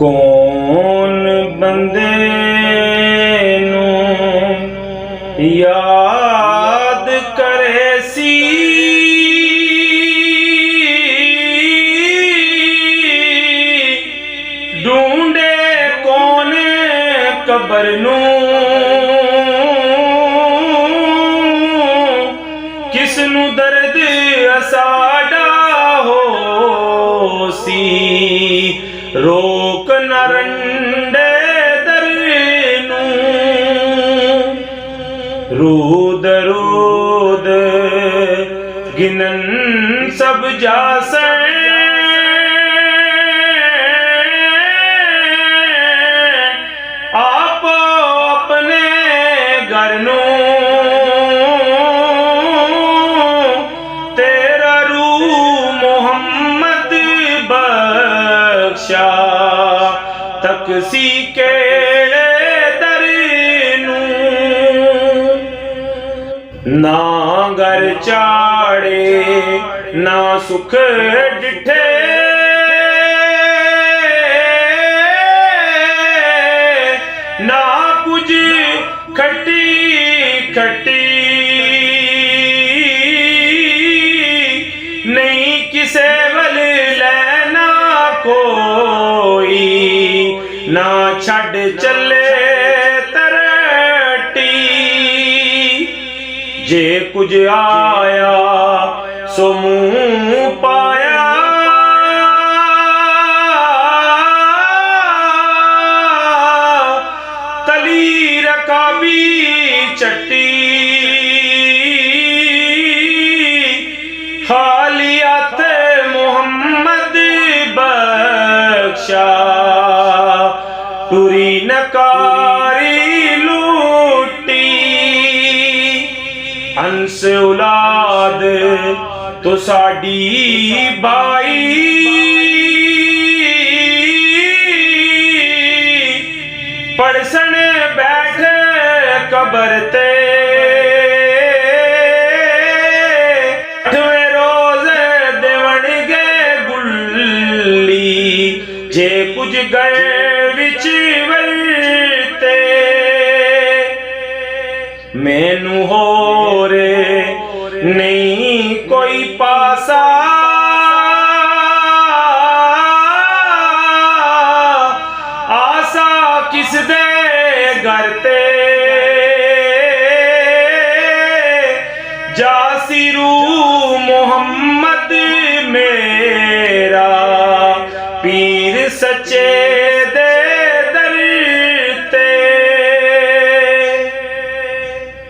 कौन बंदे नू याद करे सी ढूंढे कौन कबर नू किस नू दर्द असाड़ा हो सी रोक न रंडे दर नू रूद रूद गिनन सब जासे आप अपने घर नू तेरा रू मोहम्मद बख्शा तकसी केड़े दर नू ना घर चाड़े ना सुख डिठे ना कुछ खट्टी खट्टी नहीं किसे वल लेना कोई ना छड़ चले तरटी जे कुछ आया सो मुंह पाया तली रकाबी चट्टी खाली हाथ मोहम्मद बख्शा टुरी नकारी लूटी अंस औलाद तो साडी बाई पड़सन बैठ कबर ते रोज देवन गे गुल्ली जे कुछ गए विच वरते मैनू हो रे नहीं कोई पासा आसा किस दे घर ते जासिरू मोहम्मद मेरा पीर सच्चे